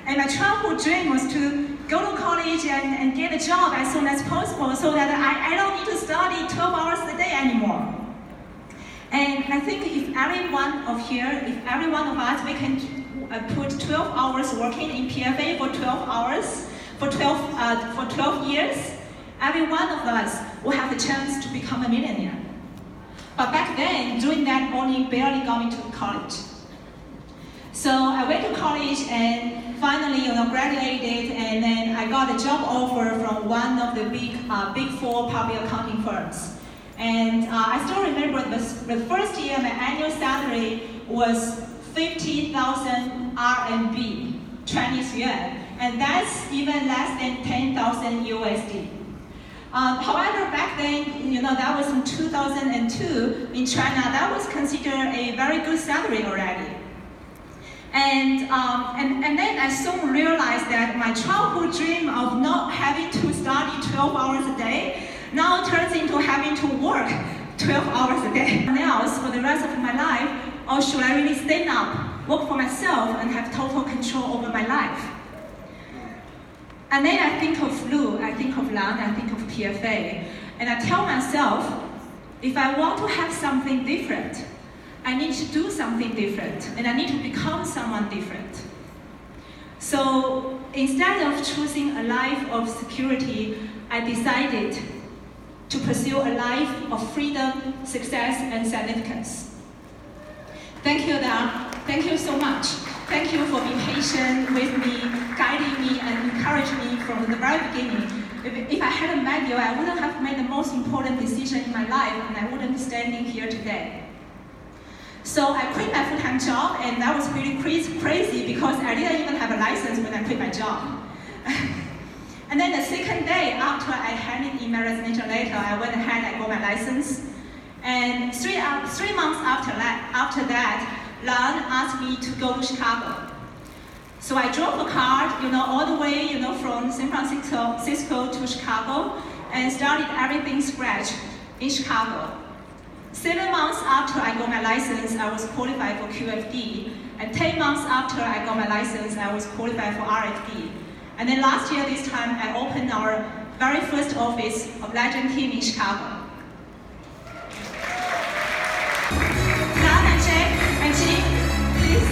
And my childhood dream was to go to college and get a job as soon as possible so that I don't need to study 12 hours a day anymore. And I think if every one of us, we can put 12 hours working in PFA for 12 hours, for 12 years, every one of us will have the chance to become a millionaire. But back then, doing that only barely got me to college. So I went to college and finally, graduated, and then I got a job offer from one of the big four public accounting firms. And I still remember the first year my annual salary was 50,000 RMB, Chinese yuan, and that's even less than 10,000 USD. However, back then, that was in 2002 in China. That was considered a very good salary already. And then I soon realized that my childhood dream of not having to study 12 hours a day now turns into having to work 12 hours a day. Now, for the rest of my life, or should I really stand up, work for myself, and have total control over my life? And then I think of Lu, I think of Lan, I think of PFA, and I tell myself, if I want to have something different, I need to do something different, and I need to become someone different. So instead of choosing a life of security, I decided to pursue a life of freedom, success, and significance. Thank you, Dan. Thank you so much. Thank you for being patient with me, guiding me, and encouraging me from the very beginning. If I hadn't met you, I wouldn't have made the most important decision in my life, and I wouldn't be standing here today. So I quit my full-time job, and that was pretty crazy because I didn't even have a license when I quit my job. And then the second day after I handed in my resignation letter, I went ahead and got my license. And 3 months after that, Lan asked me to go to Chicago. So I drove a car, all the way, from San Francisco to Chicago, and started everything scratch in Chicago. 7 months after I got my license, I was qualified for QFD. And 10 months after I got my license, I was qualified for RFD. And then last year, this time, I opened our very first office of Legend Team in Chicago. Lan and Jack and Jim, please.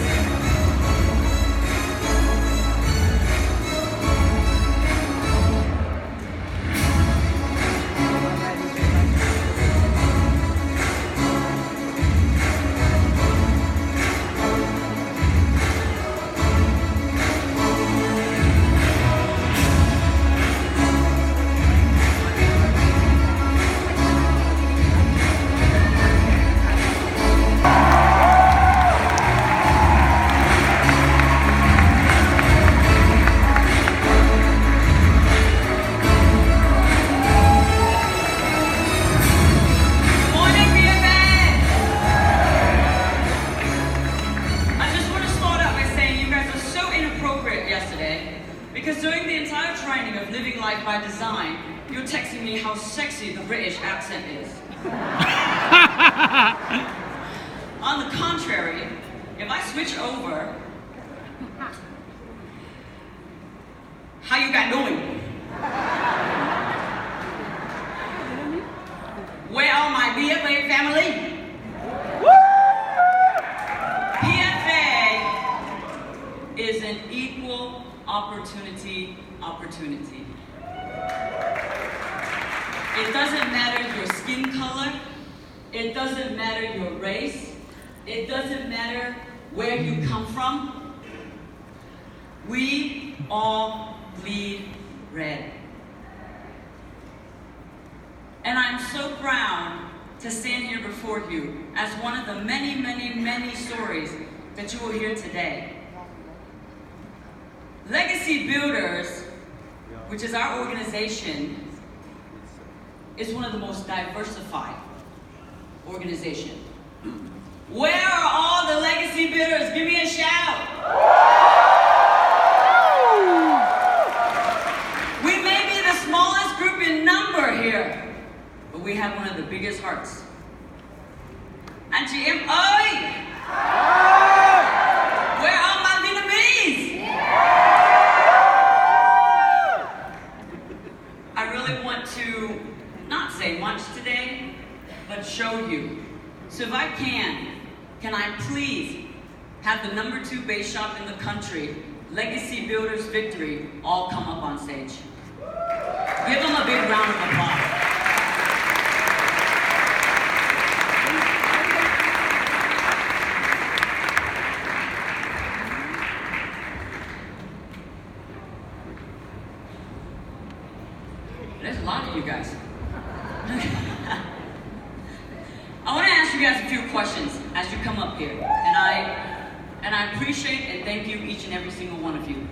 Because during the entire training of living life by design, you're texting me how sexy the British accent is. On the contrary, if I switch over, how you got doing? Where are my BFA family? PFA is an equal opportunity. It doesn't matter your skin color. It doesn't matter your race. It doesn't matter where you come from. We all bleed red. And I'm so proud to stand here before you as one of the many, many, many stories that you will hear today. Legacy Builders, which is our organization, is one of the most diversified organizations. Where are all the legacy builders? Give me a shout. We may be the smallest group in number here, but we have one of the biggest hearts. And GM, oi! Where are my Vietnamese? have the #2 bass shop in the country, Legacy Builders Victory, all come up on stage. Give them a big round of applause. There's a lot of you guys. I want to ask you guys a few questions as you come up here, and I appreciate and thank you, each and every single one of you.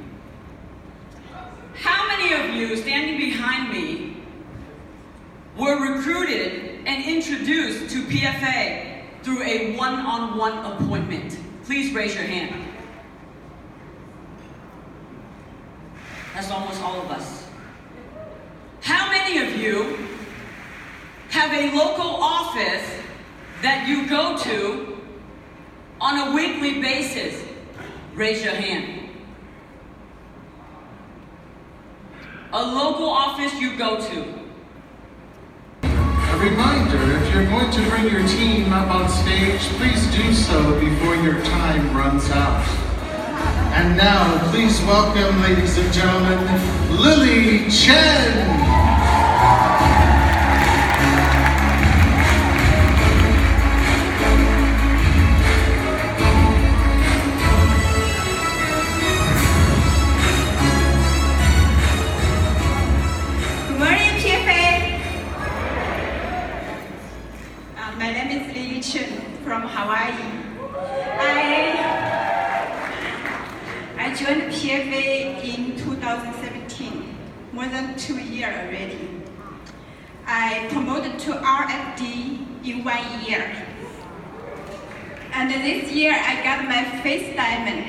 How many of you standing behind me were recruited and introduced to PFA through a one-on-one appointment? Please raise your hand. That's almost all of us. How many of you have a local office that you go to on a weekly basis? Raise your hand. A local office you go to. A reminder, if you're going to bring your team up on stage, please do so before your time runs out. And now, please welcome, ladies and gentlemen, Lily Chen. My name is Lily Chen from Hawaii. I joined PFA in 2017, more than 2 years already. I promoted to RFD in 1 year. And this year I got my face diamond.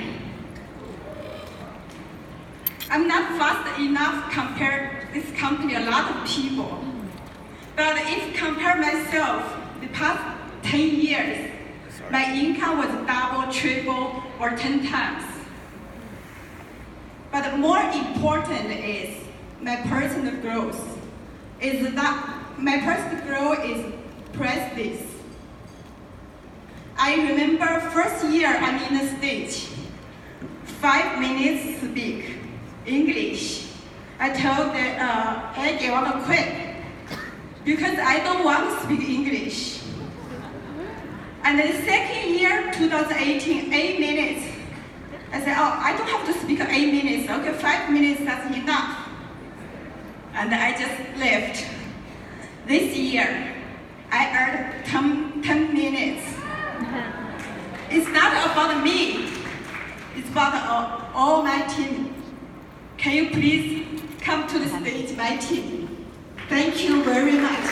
I'm not fast enough compared this company, a lot of people. But if compare myself, the past 10 years, my income was double, triple, or 10 times. But more important is my personal growth. My personal growth is priceless. I remember first year I'm in the stage, 5 minutes speak English. I told Aggie, I want to quit because I don't want to speak English. And the second year, 2018, 8 minutes. I said, oh, I don't have to speak 8 minutes. Okay, 5 minutes, that's enough. And I just left. This year, I earned 10 minutes. It's not about me. It's about all my team. Can you please come to the stage, my team? Thank you very much.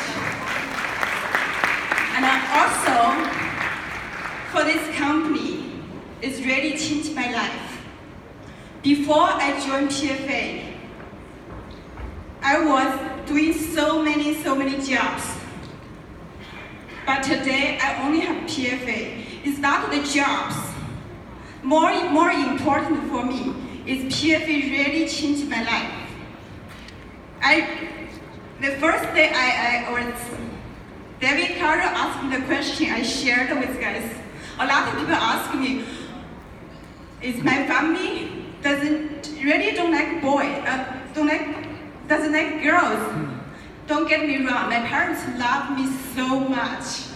And also, for this company, it's really changed my life. Before I joined PFA, I was doing so many jobs. But today, I only have PFA. It's not the jobs. More important for me is PFA really changed my life. The first day David Carter asked me the question, I shared with guys. A lot of people ask me, is my family don't like boys, doesn't like girls. Don't get me wrong, my parents love me so much.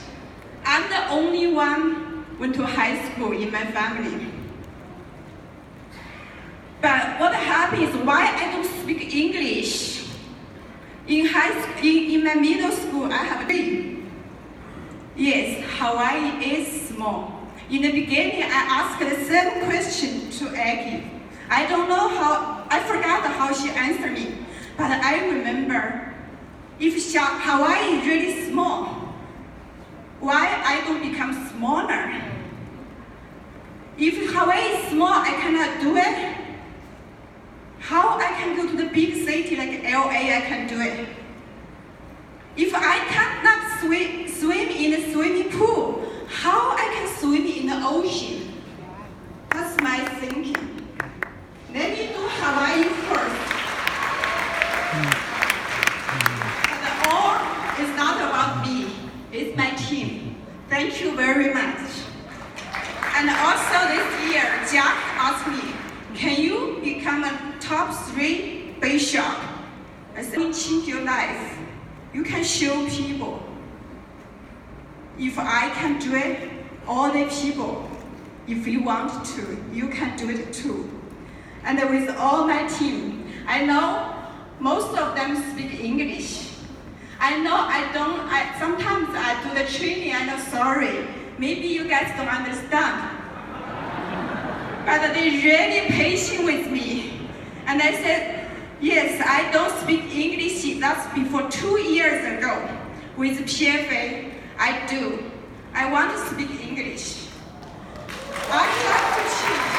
I'm the only one went to high school in my family. But what happened is why I don't speak English. In my middle school, I have a dream. Yes, Hawaii is small. In the beginning, I asked the same question to Aggie. I forgot how she answered me, but I remember, if Hawaii is really small, why I don't become smaller? If Hawaii is small, I cannot do it. How I can go to the big city like LA, I can do it. If I cannot swim in a swimming pool, how I can swim in the ocean? That's my thinking. Let me do Hawaii first. But all is not about me, it's my team. Thank you very much. And also this year, Jack asked me, can you become a top 3 bishop? I said, change your life. You can show people. If I can do it, all the people, if you want to, you can do it too. And with all my team, I know most of them speak English. I know sometimes I do the training, I know, sorry, maybe you guys don't understand. But they really patient with me. And I said, yes, I don't speak English, that's before 2 years ago. With PFA, I do. I want to speak English. I have to change.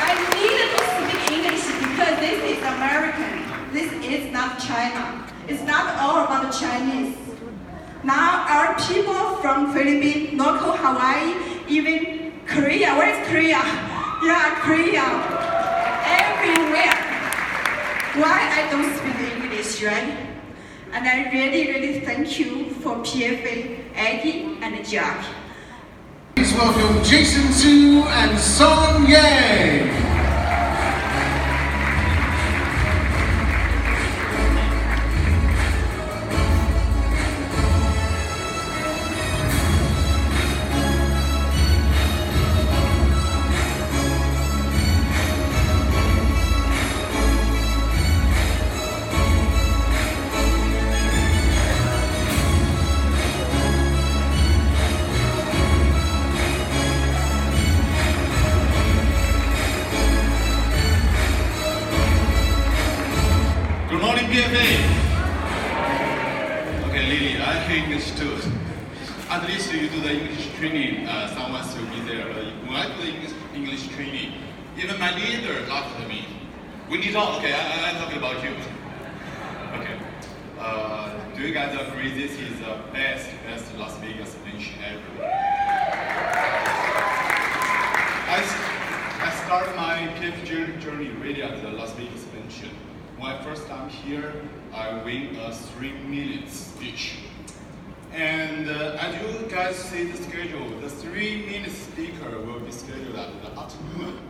I need to speak English because this is American. This is not China. It's not all about Chinese. Now our people from Philippines, local Hawaii, even Korea. Where is Korea? Yeah, Korea. Everywhere. Why I don't speak English, right? And I really, really thank you for PFA, Eddie and Jack. Please welcome Jason Su and Song Ye. Good morning, PFA. Okay, Lily, I hate English too. At least you do the English training, someone will be there. When I do the English training, even my leader laughed at me. We need all, okay, I'm talking about you. Okay. Do you guys agree this is the best Las Vegas convention ever? I started my PFA journey really at the Las Vegas convention. My first time here, I win a 3 minute speech. And as you guys see the schedule, the 3 minute speaker will be scheduled at the afternoon.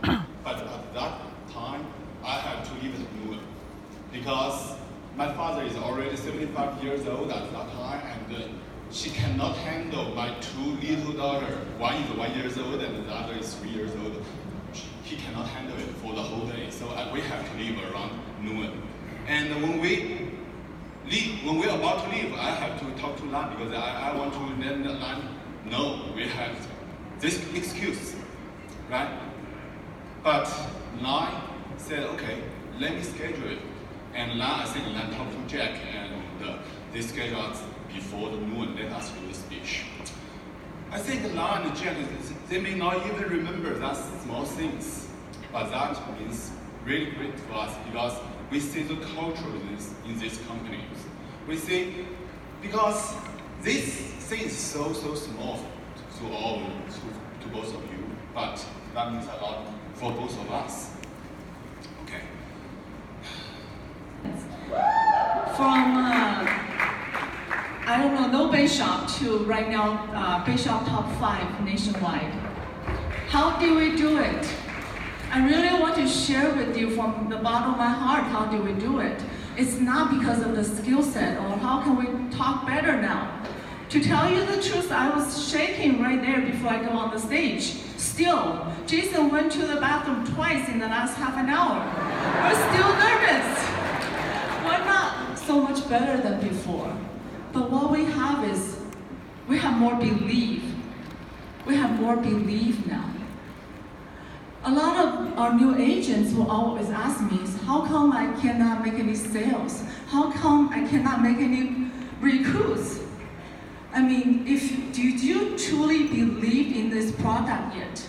But at that time, I had to leave at noon because my father is already 75 years old at that time, and she cannot handle my 2 little daughters. One is 1 year old and the other is 3 years old. He cannot handle it for the whole day, so we have to leave around noon. And when we're about to leave, I have to talk to Lan because I want to let Lan know we have this excuse, right? But Lan said, okay, let me schedule it. And Lan, I think Lan talked to Jack, and they scheduled before the noon, let us do the speech. I think Lan and Jack, they may not even remember that small things, but that means really great for us because we see the culture in these companies. We see, because this thing is so small to both of you, but that means a lot for both of us. Okay. From I don't know, no Bishop to right now Bishop top 5 nationwide. How do we do it? I really want to share with you from the bottom of my heart, how do we do it? It's not because of the skill set or how can we talk better now. To tell you the truth, I was shaking right there before I go on the stage. Still, Jason went to the bathroom twice in the last half an hour. We're still nervous. We're not so much better than before. But what we have is, we have more belief. We have more belief now. A lot of our new agents will always ask me, how come I cannot make any sales? How come I cannot make any recruits? I mean, did you truly believe in this product yet?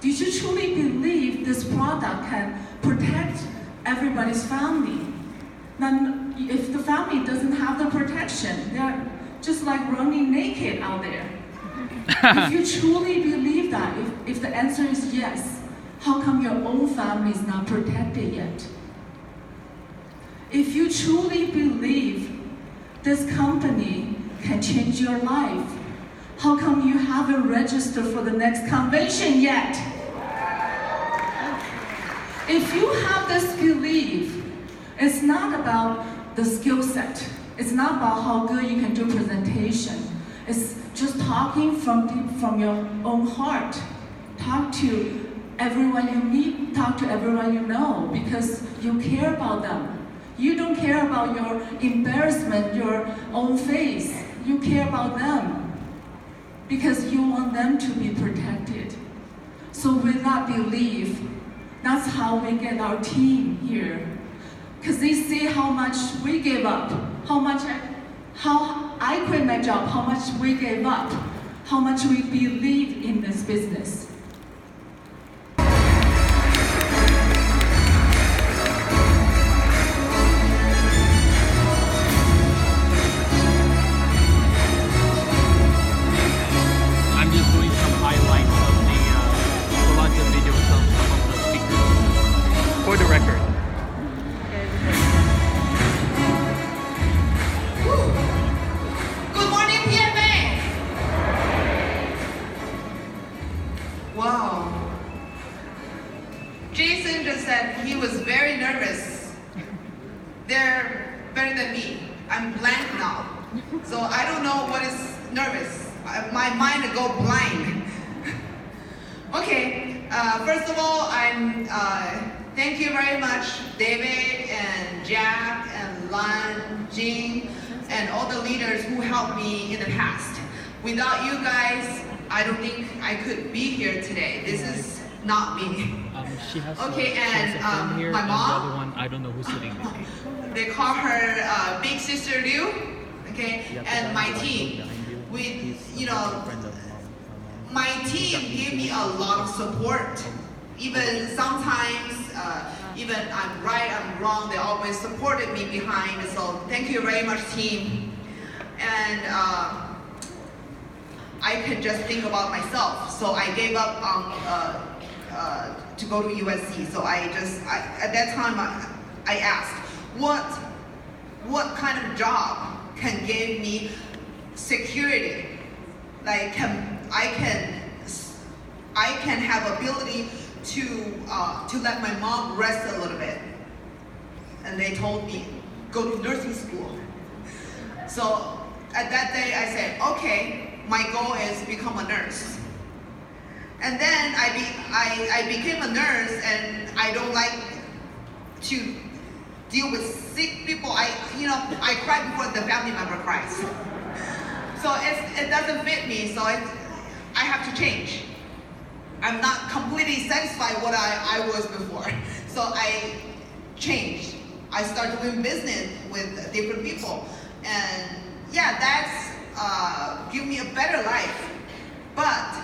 Did you truly believe this product can protect everybody's family? Then if the family doesn't have the protection, they're just like running naked out there. If you truly believe that, if the answer is yes, how come your own family is not protected yet? If you truly believe this company can change your life, How come you haven't registered for the next convention yet? If you have this belief, it's not about the skill set. It's not about how good you can do presentation. It's just talking from your own heart. Talk to everyone you meet, talk to everyone you know, because you care about them. You don't care about your embarrassment, your own face. You care about them because you want them to be protected. So with that belief, that's how we get our team here. Because they see how much we gave up, how I quit my job, how much we gave up, how much we believe in this business. I'm just doing some highlights of the collage of videos of some of the speakers for the record. Good morning, PFA! Wow. Jason just said he was very nervous. They're better than me. I'm blank now. So I don't know what is nervous. My mind will go blind. Okay, first of all, thank you very much, David and Jack and Lan, Jing, and all the leaders who helped me in the past. Without you guys, I don't think I could be here today. This is not me. She has Okay, she has a friend and here, my and mom? the other one, I don't know who's sitting with me. They call her Big Sister Liu, okay, Yeah, and my because team. behind you, With, he's you a know, friend of my team gave me a lot of support. Even sometimes, even I'm right, I'm wrong, they always supported me behind. So thank you very much, team. And I could just think about myself. So I gave up to go to USC. So at that time, I asked, what kind of job can give me security? Like I can have ability to let my mom rest a little bit. And they told me, go to nursing school. So at that day I said, okay, my goal is become a nurse. And then I became a nurse, and I don't like to deal with sick people. I cry before the family member cries. So it doesn't fit me, so I have to change. I'm not completely satisfied what I was before. So I changed. I started doing business with different people. And yeah, that's give me a better life. But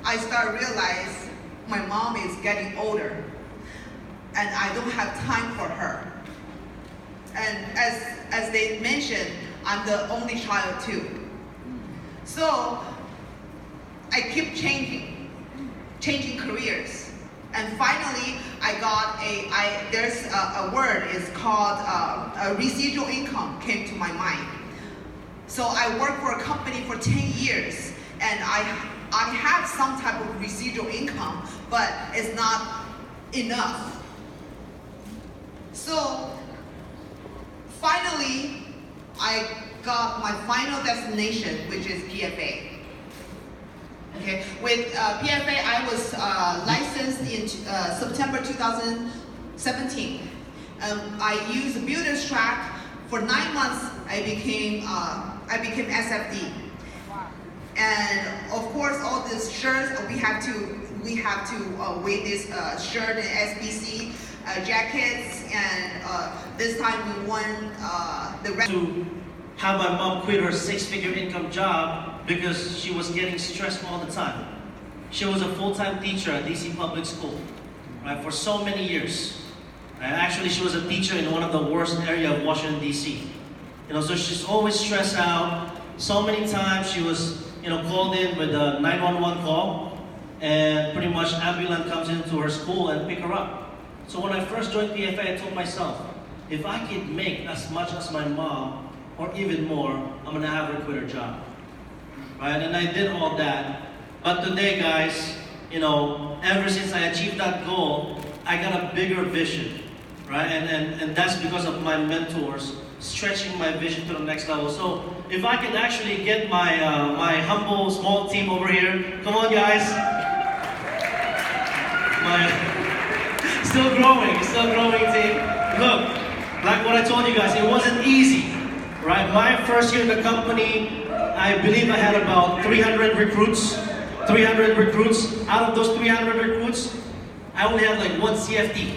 I started to realize my mom is getting older and I don't have time for her. And as they mentioned, I'm the only child too. So I keep changing careers. And finally, I got there's a word, it's called a residual income came to my mind. So I worked for a company for 10 years, and I have some type of residual income, but it's not enough. So finally, I got my final destination, which is PFA. Okay, with PFA, I was licensed in September 2017. I used the builder's track for 9 months. I became SFD. And of course, all these shirts we have to wear this shirt and SBC jackets. And this time we won the. To have my mom quit her 6-figure income job because she was getting stressed all the time. She was a full-time teacher at DC Public School, right, for so many years. And actually, she was a teacher in one of the worst areas of Washington, DC. So she's always stressed out. So many times she was, called in with a 911 call, and pretty much ambulance comes into her school and pick her up. So when I first joined PFA, I told myself, if I could make as much as my mom, or even more, I'm gonna have her quit her job. right? And I did all that. But today, guys, you know, ever since I achieved that goal, I got a bigger vision, right? And that's because of my mentors stretching my vision to the next level. So if I can actually get my my humble small team over here, come on, guys. Still growing team. Look, like what I told you guys, it wasn't easy, right? My first year in the company, I believe I had about 300 recruits. 300 recruits. Out of those 300 recruits, I only had like one CFD,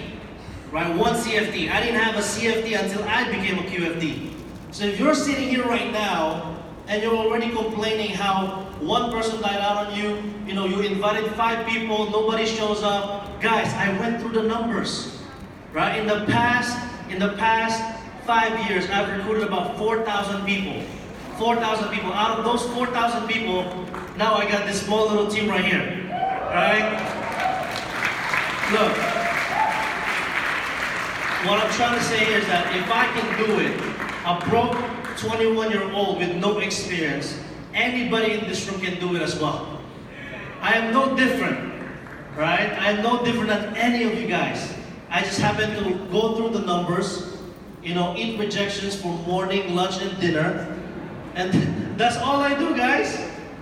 right? One CFD. I didn't have a CFD until I became a QFD. So if you're sitting here right now and you're already complaining how one person died out on you, you know, you invited 5 people, nobody shows up. Guys, I went through the numbers, right? In the past 5 years, I've recruited about 4,000 people. 4,000 people. Out of those 4,000 people, now I got this small little team right here, right? Look, what I'm trying to say is that if I can do it, a broke 21-year-old with no experience, anybody in this room can do it as well. I am no different, right? I am no different than any of you guys. I just happen to go through the numbers, you know, eat rejections for morning, lunch, and dinner. And that's all I do, guys.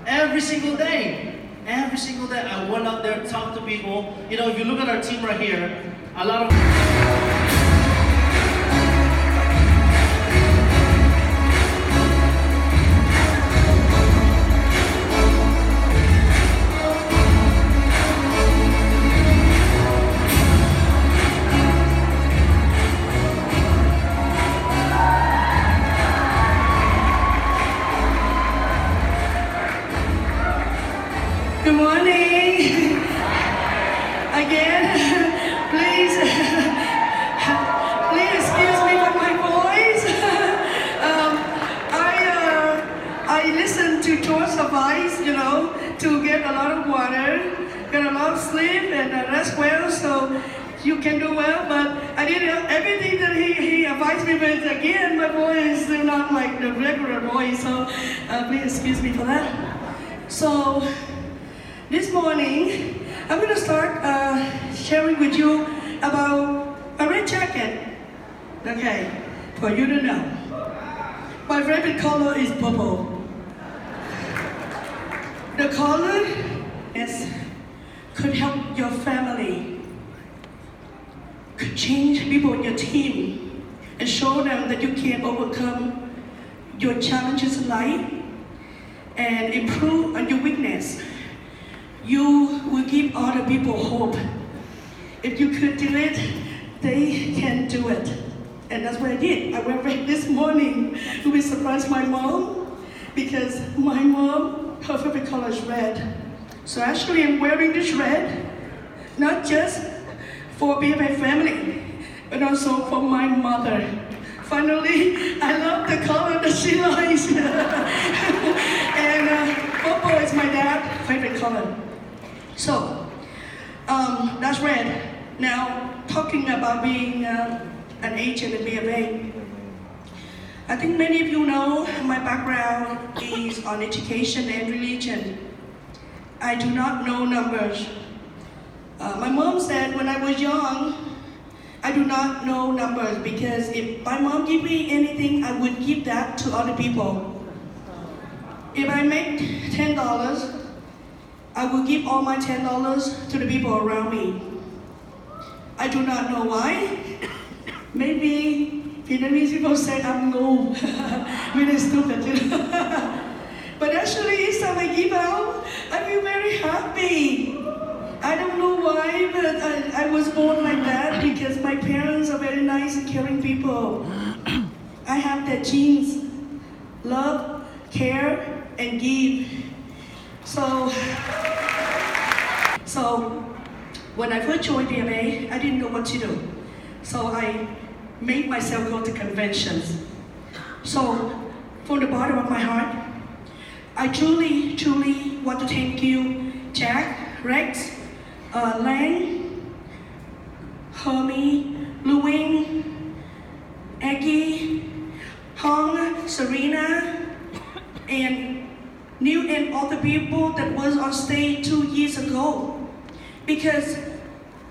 Every single day. Every single day. I went out there, talk to people. You know, if you look at our team right here, a lot of... Good morning. Again, please excuse me for my voice. I listened to George's advice, you know, to get a lot of water, get a lot of sleep, and rest well, so you can do well. But I did everything that he advised me, but again, my voice is not like the regular voice, so please excuse me for that. So. This morning, I'm going to start sharing with you about a red jacket. Okay, for you to know. My favorite color is purple. The color could help your family, could change people in your team, and show them that you can overcome your challenges in life and improve on your weakness. You will give other people hope. If you could do it, they can do it. And that's what I did. I went red this morning to surprise my mom, because my mom, her favorite color is red. So actually I'm wearing this red, not just for BFA family, but also for my mother. Finally, I love the color that she likes. And purple is my dad's favorite color. So, that's red. Now, talking about being an agent at BFA, I think many of you know my background is on education and religion. I do not know numbers. My mom said when I was young, I do not know numbers, because if my mom gave me anything, I would give that to other people. If I make $10, I will give all my $10 to the people around me. I do not know why. Maybe Vietnamese people say I'm low, really stupid. But actually, each time I give out, I feel very happy. I don't know why, but I was born like that because my parents are very nice and caring people. I have their genes, love, care, and give. So when I first joined BFA, I didn't know what to do. So I made myself go to conventions. So from the bottom of my heart, I truly, truly want to thank you, Jack, Rex, Lang, Hermie, Luwing, Aggie, Hong, Serena, and new and all the people that was on stage 2 years ago. Because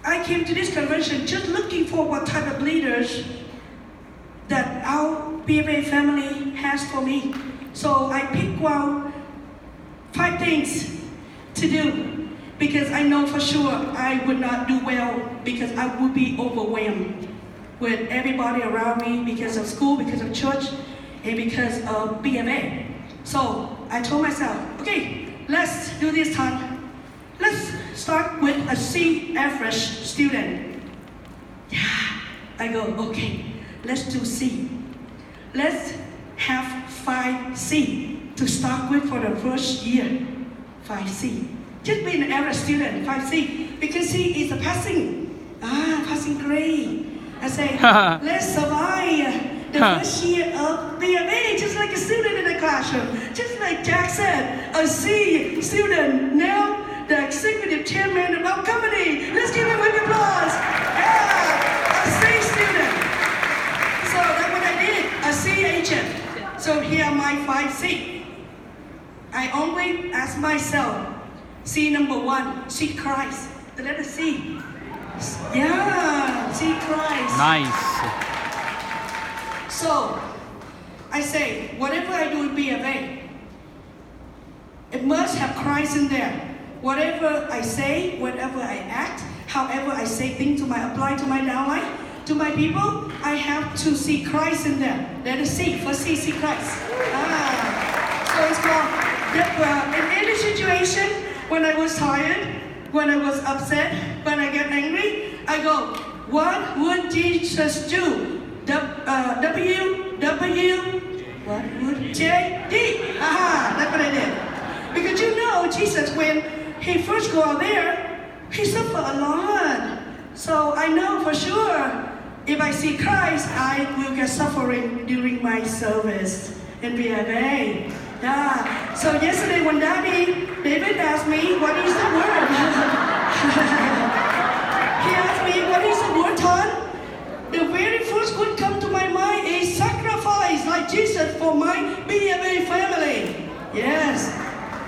I came to this convention just looking for what type of leaders that our BFA family has for me. So I picked 5 things to do, because I know for sure I would not do well, because I would be overwhelmed with everybody around me because of school, because of church, and because of BFA. So I told myself, okay, let's do this time. Let's start with a C average student. Yeah, I go, okay, let's do C. Let's have 5C to start with for the first year. 5C. Just being an average student, 5C. Because C is a passing grade. I say, let's survive the first year of BFA, just like a student in the classroom. Just like Jack said, a C student, now the executive chairman of our company. Let's give him a big applause. Yeah, a C student. So that's what I did, a C agent. So here are my 5C. I always ask myself, C number 1, see Christ. The letter C. Yeah, see Christ. Nice. So, I say, whatever I do in BFA, it must have Christ in there. Whatever I say, whatever I act, however I say things apply to my downline, to my people, I have to see Christ in there. Let us see, first see Christ. So it's called, in any situation, when I was tired, when I was upset, when I get angry, I go, what would Jesus do? What would J-D? That's what I did. Because you know, Jesus, when he first go out there, he suffered a lot. So I know for sure, if I see Christ, I will get suffering during my service in BFA. Yeah. So yesterday when David asked me, what is the word? He asked me, what is the word, Ton? The very first word come to my mind is sacrifice, like Jesus for my BFA family. Yes.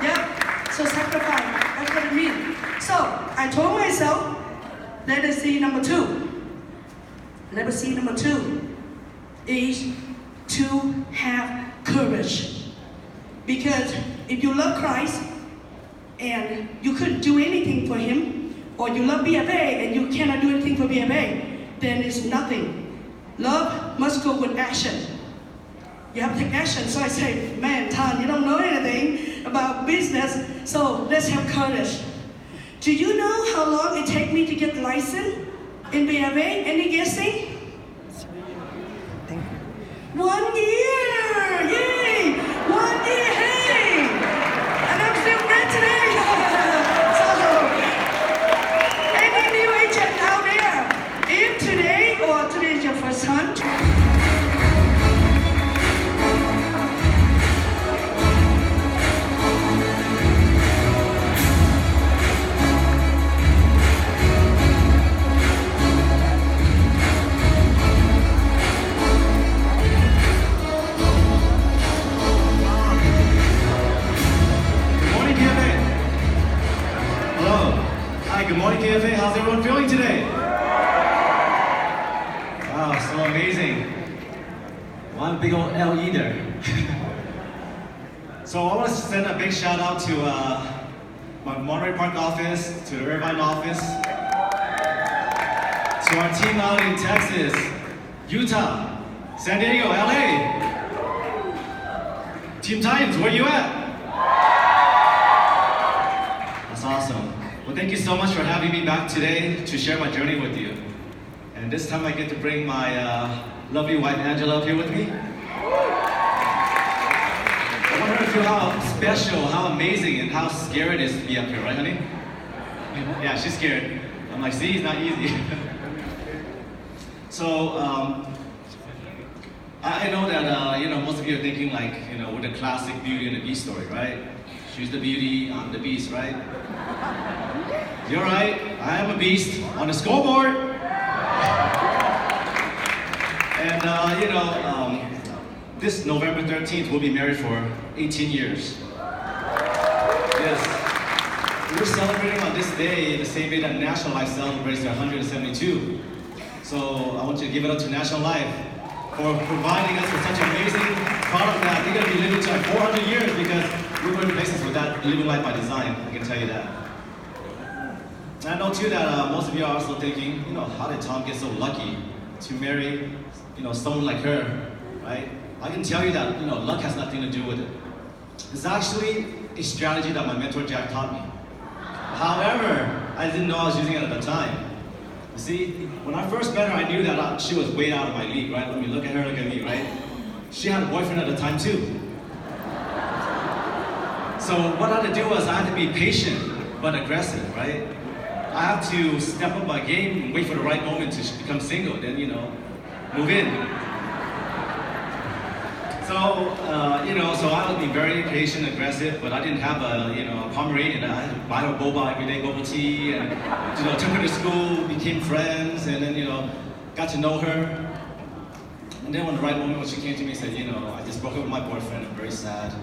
Yep. So sacrifice, that's what it means. So I told myself, let us see number 2. Let us see number 2 is to have courage. Because if you love Christ and you couldn't do anything for him, or you love BFA and you cannot do anything for BFA, then it's nothing. Love must go with action. You have to take action. So I say, man, Tan, you don't know anything about business, so let's have courage. Do you know how long it takes me to get the license in BFA? Any guessing? 1 year! Yay! 1 year! Hey! And I'm still red today! So, any new agent out there, if today is your first time, good morning, KFA. How's everyone feeling today? Wow, so amazing. One big old LE there. So I want to send a big shout out to my Monterey Park office, to the Irvine office, to our team out in Texas, Utah, San Diego, LA. Team Titans, where you at? That's awesome. Well, thank you so much for having me back today to share my journey with you. And this time I get to bring my lovely wife Angela up here with me. I want her to feel how special, how amazing, and how scary it is to be up here, right, honey? Yeah, she's scared. I'm like, see, it's not easy. So, I know that, most of you are thinking like, with the classic Beauty and the Beast story, right? She's the beauty, I'm the beast, right? You're right, I am a beast on the scoreboard. And this November 13th, we'll be married for 18 years. Yes. We're celebrating on this day, the same day that National Life celebrates their 172. So I want you to give it up to National Life for providing us with such an amazing product that they're going to be living to like 400 years because we're going to places with that living life by design, I can tell you that. And I know too that most of you are also thinking, how did Tom get so lucky to marry, someone like her, right? I can tell you that, luck has nothing to do with it. It's actually a strategy that my mentor Jack taught me. However, I didn't know I was using it at the time. You see, when I first met her, I knew that she was way out of my league, right? Let me look at her, look at me, right? She had a boyfriend at the time too. So what I had to do was I had to be patient, but aggressive, right? I have to step up my game and wait for the right moment to become single, then, move in. So I would be very patient, aggressive, but I didn't have a Pomeranian. I had to buy her boba every day, boba tea, and, took her to school, became friends, and then, got to know her. And then when the right moment, when she came to me and said, I just broke up with my boyfriend, I'm very sad.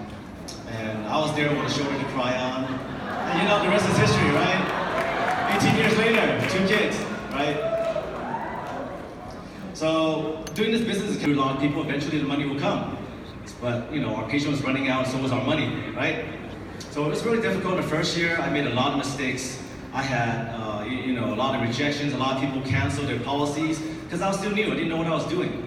And I was there with a shoulder to cry on. And the rest is history, right? 18 years later, 2 kids, right? So doing this business is a lot of people, eventually the money will come. But our patience was running out, so was our money, right? So it was really difficult the first year. I made a lot of mistakes. I had a lot of rejections, a lot of people canceled their policies, because I was still new, I didn't know what I was doing.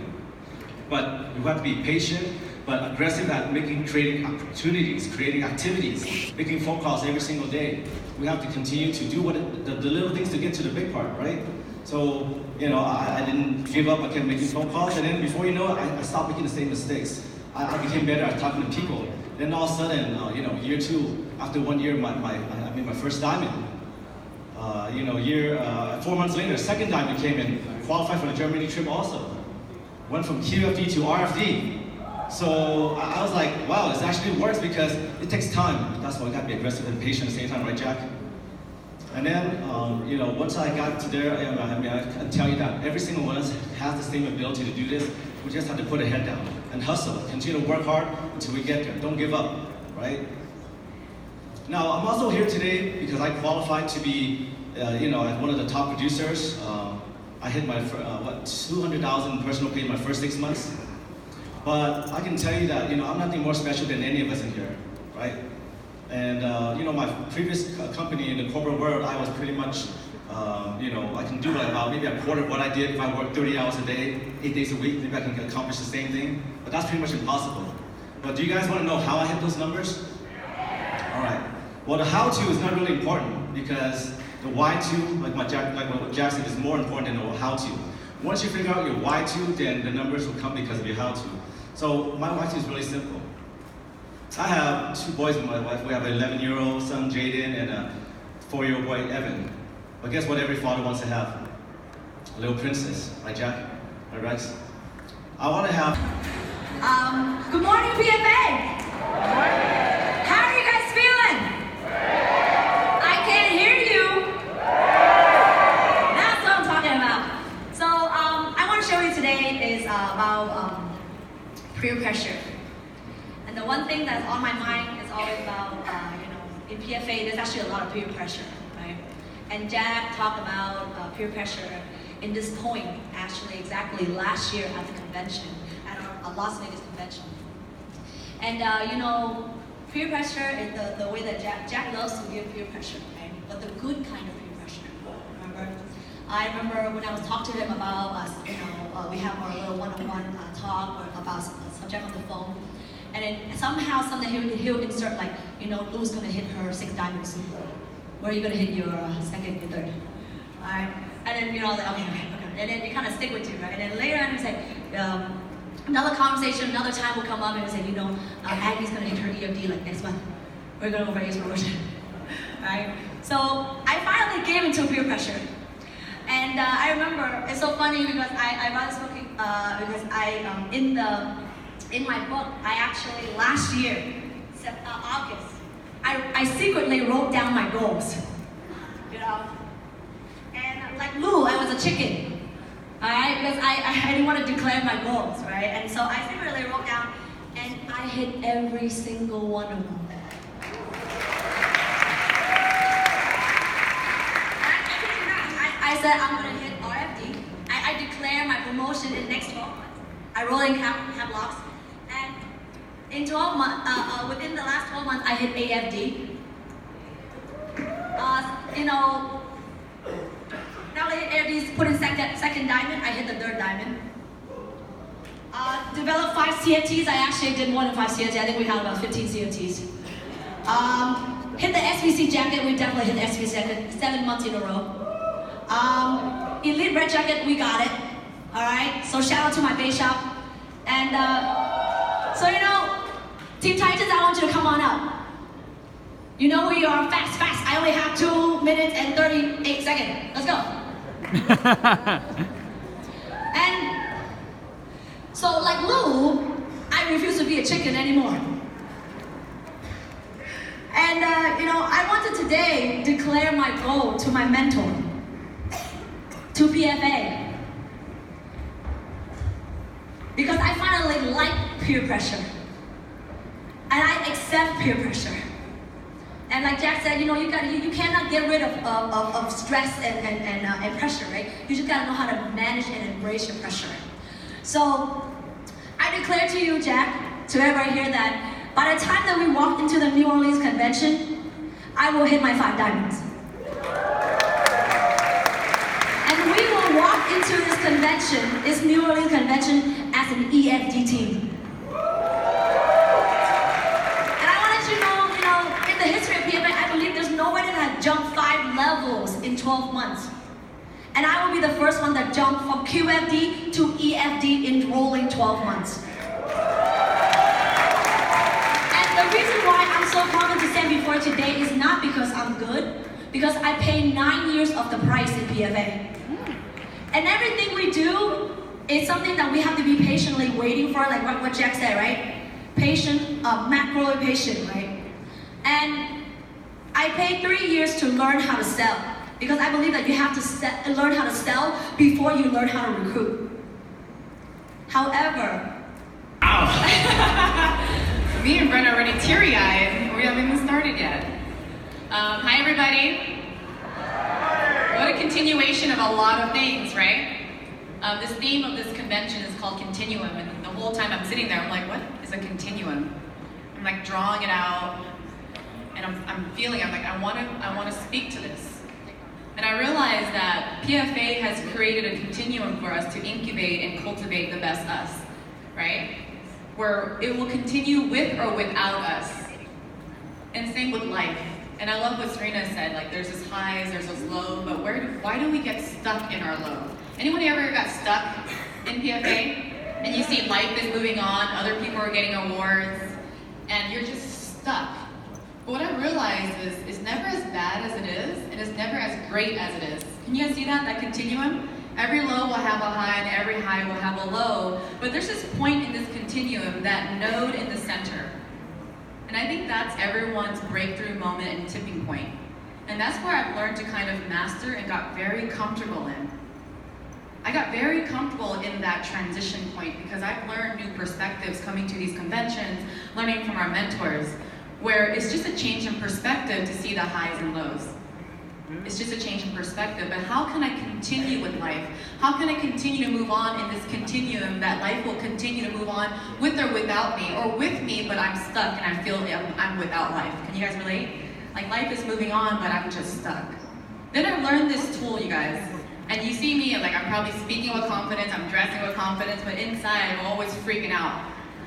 But you have to be patient, but aggressive at creating opportunities, creating activities, making phone calls every single day. We have to continue to do the little things to get to the big part, right? So, I didn't give up, I kept making phone calls, and then before you know it, I stopped making the same mistakes. I became better at talking to people. Then all of a sudden, year 2, after 1 year, I made my first diamond. 4 months later, second diamond came in, qualified for the Germany trip also. Went from QFD to RFD. So I was like, wow, this actually works because it takes time. That's why we gotta be aggressive and patient at the same time, right, Jack? And then, once I got to there, I can tell you that every single one of us has the same ability to do this. We just have to put a head down and hustle. Continue to work hard until we get there. Don't give up, right? Now, I'm also here today because I qualified to be, one of the top producers. I hit my, 200,000 personal pay in my first 6 months. But I can tell you that, I'm nothing more special than any of us in here, right? And, my previous company in the corporate world, I was pretty much, I can do about maybe a quarter of what I did if I worked 30 hours a day, 8 days a week. Maybe I can accomplish the same thing, but that's pretty much impossible. But do you guys want to know how I hit those numbers? All right. Well, the how-to is not really important because the why-to, like what Jack said, is more important than the how-to. Once you figure out your why-to, then the numbers will come because of your how-to. So my why-to is really simple. I have 2 boys with my wife. We have an 11-year-old son, Jaden, and a 4-year-old boy, Evan. But guess what every father wants to have? A little princess, right, Jack? Right, Rex? I want to have... Good morning, PFA! How are you guys feeling? I can't hear you! That's what I'm talking about. So, I want to show you today is about peer pressure. And the one thing that's on my mind is always about, in PFA, there's actually a lot of peer pressure, right? And Jack talked about peer pressure in this point, actually, exactly last year at the convention, at our Las Vegas convention. And, peer pressure is the way that Jack loves to give peer pressure, right? But the good kind of peer pressure, remember? I remember when I was talking to him about, we have our little one-on-one talk or about a subject on the phone. And then somehow, he'll insert like, Lou's gonna hit her 6 diamonds. Where are you gonna hit your second, your third? Alright? And then, okay. And then it kind of stick with you, right? And then later on, he's like, another conversation, another time will come up and he'll say, Agne's gonna hit her EFD like next month. We're gonna go for his promotion. Alright? So I finally gave into peer pressure. And I remember, it's so funny because I brought this book because in my book, I actually, last year, August, I secretly wrote down my goals, And like Lou, I was a chicken, all right? Because I didn't want to declare my goals, right? And so I secretly wrote down, and I hit every single one of them. I said I'm gonna hit RFD. I declare my promotion in next 12 months. I roll in cap locks, and in 12 months, within the last 12 months, I hit AFD. Now I hit AFD, put in second diamond. I hit the third diamond. Developed 5 CFTs. I actually did more than 5 CFTs. I think we had about 15 CFTs. Hit the SVC jacket. We definitely hit the SVC jacket 7 months in a row. Elite red jacket. We got it. All right. So shout out to my base shop. And so Team Titans, I want you to come on up. You know who you are. Fast. I only have 2 minutes and 38 seconds. Let's go. And so, like Lou, I refuse to be a chicken anymore. And I want to today declare my goal to my mentor, to PFA, because I finally like peer pressure, and I accept peer pressure. And like Jack said, you cannot get rid of stress and pressure, right? You just gotta know how to manage and embrace your pressure. So I declare to you, Jack, to everybody here, that by the time that we walk into the New Orleans convention, I will hit my 5 diamonds. And we will walk into this convention, this New Orleans convention, as an EFD team. And I wanted you to know, in the history of PFA, I believe there's nobody that jumped 5 levels in 12 months. And I will be the first one that jumped from QFD to EFD in rolling 12 months. And the reason why I'm so confident to stand before you today is not because I'm good, because I paid 9 years of the price in PFA. And everything we do is something that we have to be patiently waiting for, like what Jack said, right? Patient, macro patient, right? And I paid 3 years to learn how to sell. Because I believe that you have to learn how to sell before you learn how to recruit. However, me and Brent are already teary-eyed. We haven't even started yet. Hi, everybody. What a continuation of a lot of things, right? This theme of this convention is called Continuum, and the whole time I'm sitting there, I'm like, what is a continuum? I'm like drawing it out, and I'm feeling, I want to speak to this. And I realized that PFA has created a continuum for us to incubate and cultivate the best us, right? Where it will continue with or without us. And same with life. And I love what Serena said, like there's this highs, there's this low, but why do we get stuck in our low? Anybody ever got stuck in PFA? And you see life is moving on, other people are getting awards, and you're just stuck. But what I realized is it's never as bad as it is, and it's never as great as it is. Can you guys see that continuum? Every low will have a high, and every high will have a low. But there's this point in this continuum, that node in the center. And I think that's everyone's breakthrough moment and tipping point. And that's where I've learned to kind of master and got very comfortable in. I got very comfortable in that transition point because I've learned new perspectives coming to these conventions, learning from our mentors, where it's just a change in perspective to see the highs and lows. It's just a change in perspective, but how can I continue with life? How can I continue to move on in this continuum that life will continue to move on with or without me, or with me, but I'm stuck and I feel I'm without life? Can you guys relate? Like life is moving on, but I'm just stuck. Then I learned this tool, you guys, and you see me, like I'm probably speaking with confidence, I'm dressing with confidence, but inside I'm always freaking out.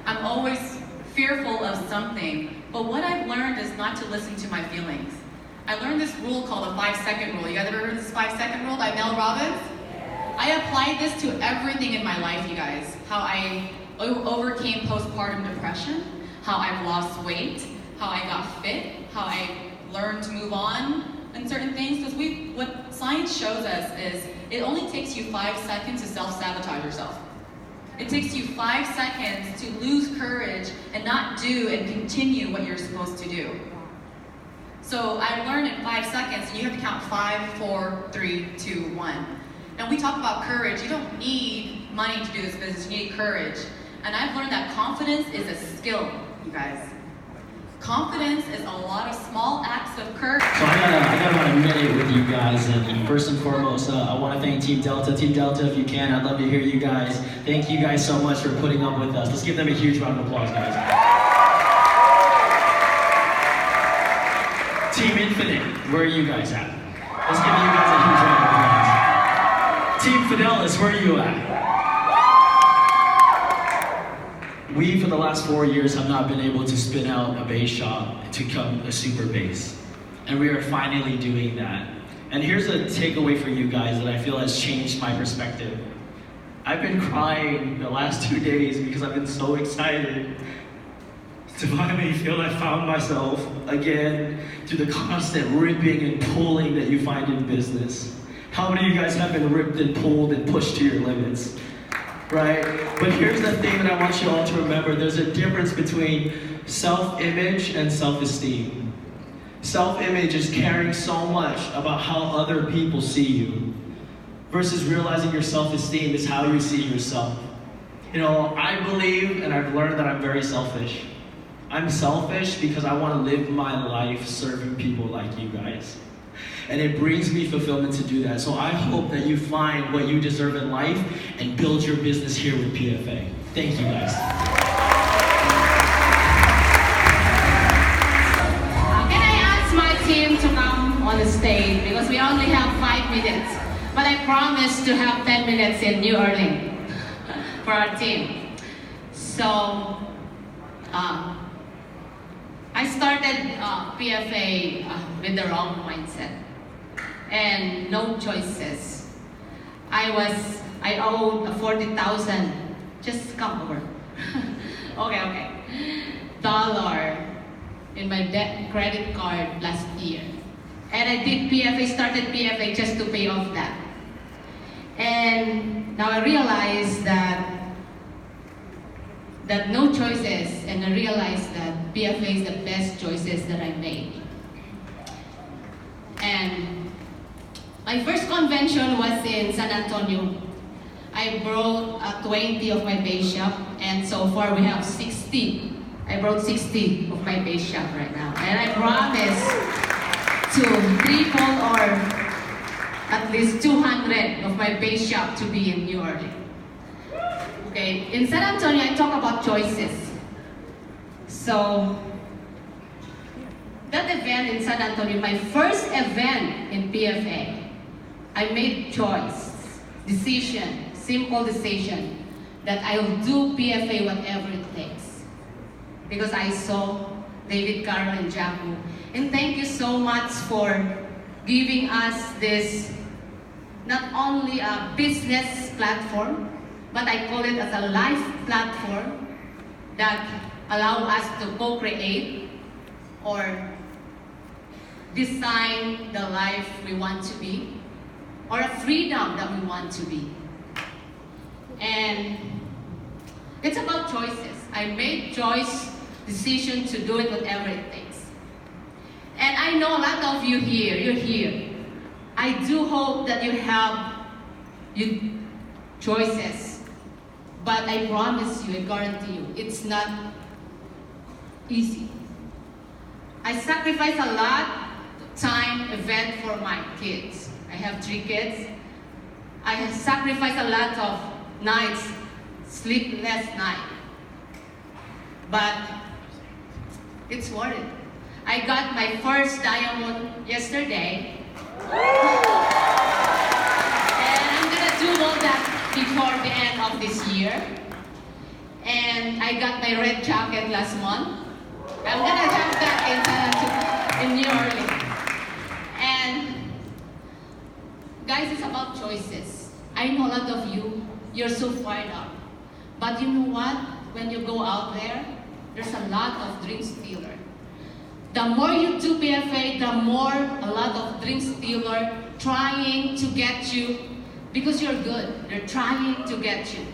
I'm always fearful of something. But what I've learned is not to listen to my feelings. I learned this rule called the 5-second rule. You guys ever heard of this 5-second rule by Mel Robbins? I applied this to everything in my life, you guys. How I overcame postpartum depression, how I've lost weight, how I got fit, how I learned to move on in certain things. Because what science shows us is it only takes you 5 seconds to self-sabotage yourself. It takes you 5 seconds to lose courage and not do and continue what you're supposed to do. So I learned in 5 seconds, and you have to count 5, 4, 3, 2, 1. And we talk about courage. You don't need money to do this business, you need courage. And I've learned that confidence is a skill, you guys. Confidence is a lot of small acts of courage. So I got about a minute with you guys, and first and foremost, I want to thank Team Delta. Team Delta, if you can, I'd love to hear you guys. Thank you guys so much for putting up with us. Let's give them a huge round of applause, guys. Team Infinite, where are you guys at? Let's give you guys a huge round of applause. Team Fidelis, where are you at? We, for the last 4 years, have not been able to spin out a bass shop to become a super bass. And we are finally doing that. And here's a takeaway for you guys that I feel has changed my perspective. I've been crying the last 2 days because I've been so excited to finally feel I found myself again through the constant ripping and pulling that you find in business. How many of you guys have been ripped and pulled and pushed to your limits? Right? But here's the thing that I want you all to remember. There's a difference between self-image and self-esteem. Self-image is caring so much about how other people see you versus realizing your self-esteem is how you see yourself. You know, I believe and I've learned that I'm very selfish. I'm selfish because I want to live my life serving people like you guys. And it brings me fulfillment to do that. So I hope that you find what you deserve in life and build your business here with PFA. Thank you guys. Can I ask my team to come on the stage? Because we only have 5 minutes. But I promise to have 10 minutes in New Orleans for our team. So, I started PFA with the wrong mindset and no choices. I owed 40,000. Just come over. okay. Dollar in my credit card last year, and I did PFA. Started PFA just to pay off that. And now I realize that no choices, and I realized that PFA is the best choices that I made. And my first convention was in San Antonio. I brought 20 of my bass shop, and so far we have 60. I brought 60 of my bass shop right now. And I promise to triple or at least 200 of my bass shop to be in New Orleans. Okay, in San Antonio, I talk about choices. So, that event in San Antonio, my first event in PFA, I made choice, decision, simple decision, that I'll do PFA whatever it takes. Because I saw David Carroll and Jaco. And thank you so much for giving us this, not only a business platform, but I call it as a life platform that allow us to co-create or design the life we want to be, or a freedom that we want to be. And it's about choices. I made decision to do it whatever it takes. And I know a lot of you here, you're here. I do hope that you have your choices. But I promise you, I guarantee you, it's not easy. I sacrifice a lot of time, event for my kids. I have 3 kids. I have sacrificed a lot of nights, sleepless night. But it's worth it. I got my first diamond yesterday. And I'm gonna do all that before the end of this year. And I got my red jacket last month. I'm gonna have that in New Orleans. And guys, it's about choices. I know a lot of you, you're so fired up. But you know what? When you go out there, there's a lot of dream stealer. The more you do PFA, the more a lot of dream stealer trying to get you because you're good. They're trying to get you.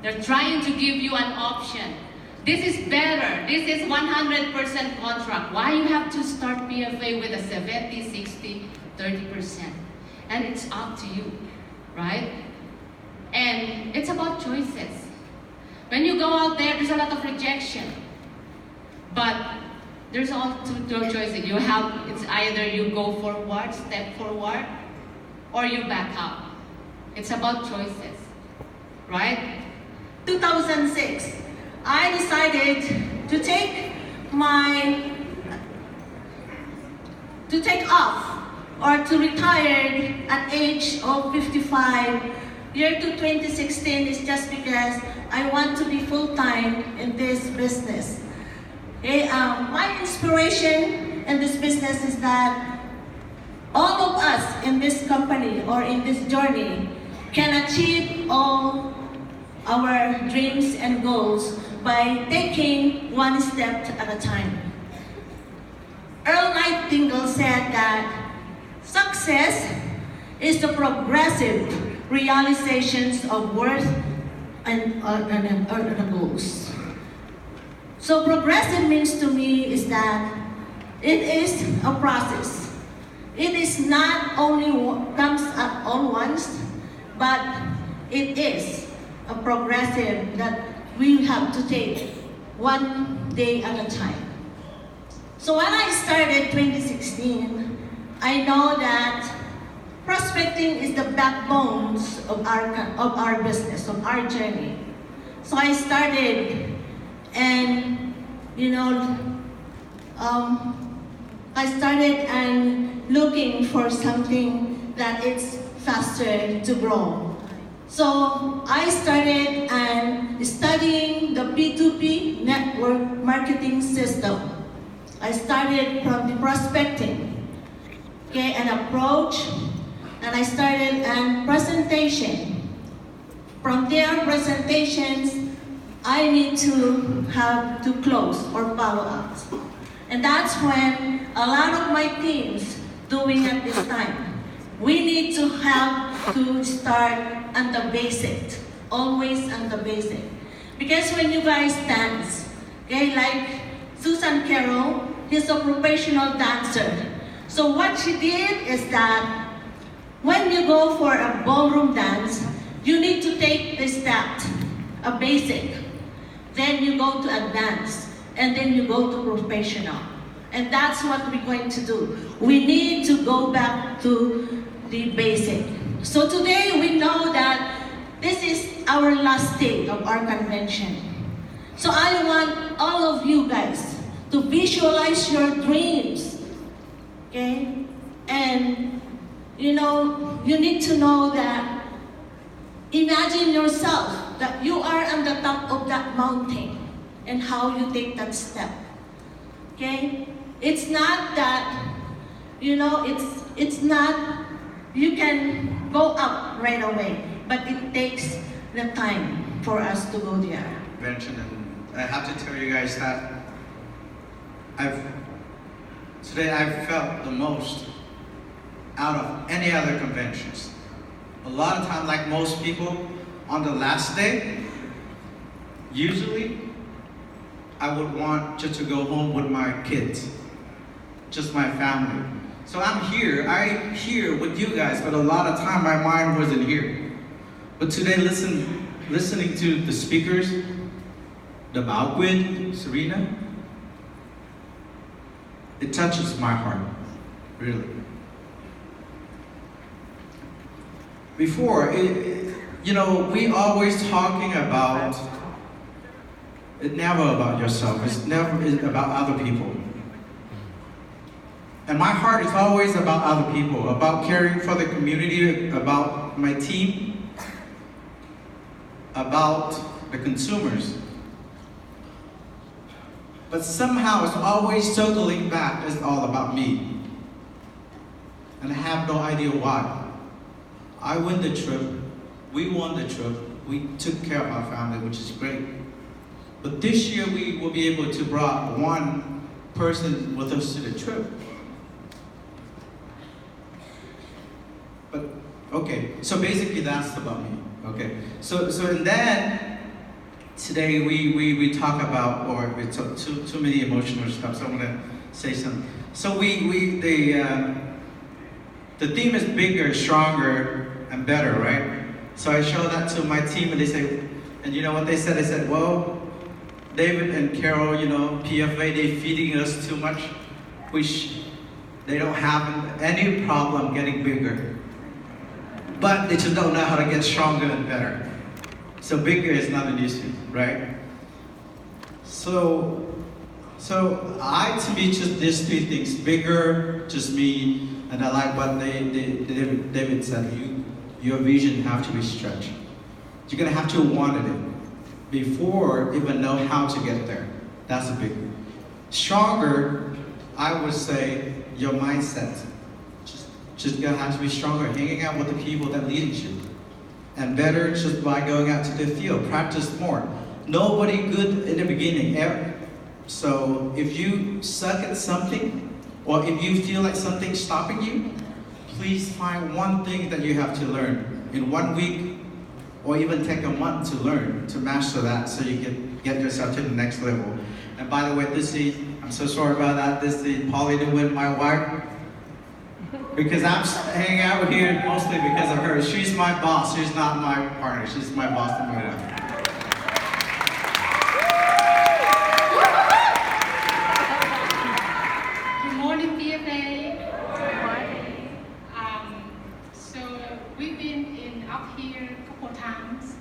They're trying to give you an option. This is better. This is 100% contract. Why you have to start PFA with a 70, 60, 30%? And it's up to you, right? And it's about choices. When you go out there, there's a lot of rejection. But there's all two choices. You have, it's either you go forward, step forward, or you back up. It's about choices, right? 2006, I decided to take off or to retire at age of 55. Year to 2016 is just because I want to be full-time in this business. Okay, my inspiration in this business is that all of us in this company or in this journey can achieve all our dreams and goals by taking one step at a time. Earl Nightingale said that success is the progressive realizations of worth and goals. So progressive means to me is that it is a process. It is not only comes at all once, but it is a progressive that we have to take one day at a time. So when I started 2016, I know that prospecting is the backbones of our business, of our journey. So I started, and looking for something that is faster to grow. So I started studying the P2P network marketing system. I started from the prospecting, okay, an approach, and I started a presentation. From their presentations, I need to have to close or follow up. And that's when a lot of my teams doing at this time. We need to have to start on the basic, always on the basic. Because when you guys dance, okay, like Susan Carroll, she's a professional dancer. So what she did is that when you go for a ballroom dance, you need to take the step, a basic. Then you go to advanced, and then you go to professional. And that's what we're going to do. We need to go back to the basic. So today we know that this is our last day of our convention. So I want all of you guys to visualize your dreams, okay? And you need to know that, imagine yourself that you are on the top of that mountain and how you take that step, okay? It's not that, it's not, you can go up right away, but it takes the time for us to go there. Convention, and I have to tell you guys that today I've felt the most out of any other conventions. A lot of times, like most people, on the last day, usually I would want just to go home with my kids, just my family. So I'm here with you guys, but a lot of time my mind wasn't here. But today, listening to the speakers, the Malquid, Serena, it touches my heart, really. Before, we always talking about, it's never about yourself, it's never about other people. And my heart is always about other people, about caring for the community, about my team, about the consumers. But somehow it's always circling back, it's all about me. And I have no idea why. I win the trip, we won the trip, we took care of our family, which is great. But this year we will be able to bring one person with us to the trip. But, okay, so basically that's about me, okay? So and then, today we talk about, or we talk too many emotional stuff, so I'm gonna say something. So the theme is bigger, stronger, and better, right? So I showed that to my team and they say, and you know what they said? They said, well, David and Carol, you know, PFA, they feeding us too much, which they don't have any problem getting bigger. But they just don't know how to get stronger and better. So bigger is not an issue, right? So to me, just these three things, bigger, just me, and I like what David said, your vision have to be stretched. You're gonna have to want it before even know how to get there. That's a big one. Stronger, I would say your mindset. Just gonna have to be stronger, hanging out with the people that lead you. And better just by going out to the field, practice more. Nobody good in the beginning ever. So if you suck at something, or if you feel like something's stopping you, please find one thing that you have to learn in 1 week, or even take a month to learn, to master that so you can get yourself to the next level. And by the way, this is, I'm so sorry about that, this is Polly DeWitt, my wife. Because I'm hanging out here mostly because of her. She's my boss, she's not my partner, she's my boss and my wife. Good morning, PFA. Good morning. So we've been up here a couple times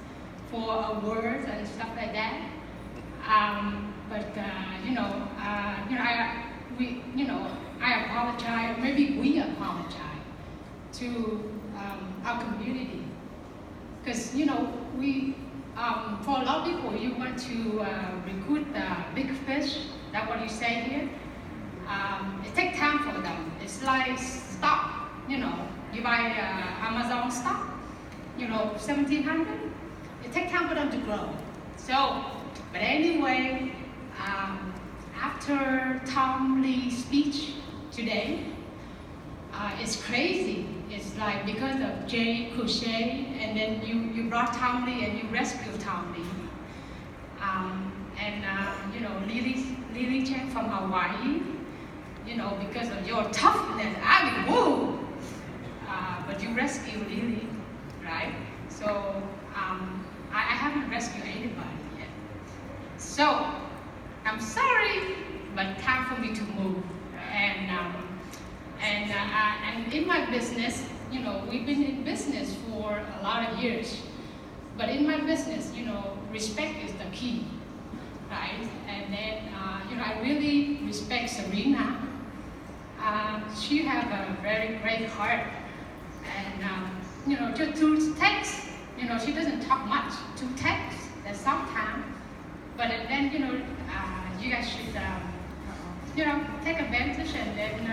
for awards and stuff like that. I apologize. Maybe we apologize to our community, because we for a lot of people, you want to recruit the big fish. That's what you say here. It takes time for them. It's like stock. You buy Amazon stock. 1,700. It takes time for them to grow. So, but anyway, after Tom Lee's speech today, it's crazy. It's like because of Jay Couché, and then you brought Tom Lee and you rescued Tom Lee. Lily Chen from Hawaii, because of your toughness, whoa! But you rescued Lily, right? So I haven't rescued anybody yet. So I'm sorry, but time for me to move. And in my business, we've been in business for a lot of years. But in my business, respect is the key, right? And then, I really respect Serena. She has a very great heart. And, just through text, she doesn't talk much. To text, there's some time. But then, you guys should, take advantage and then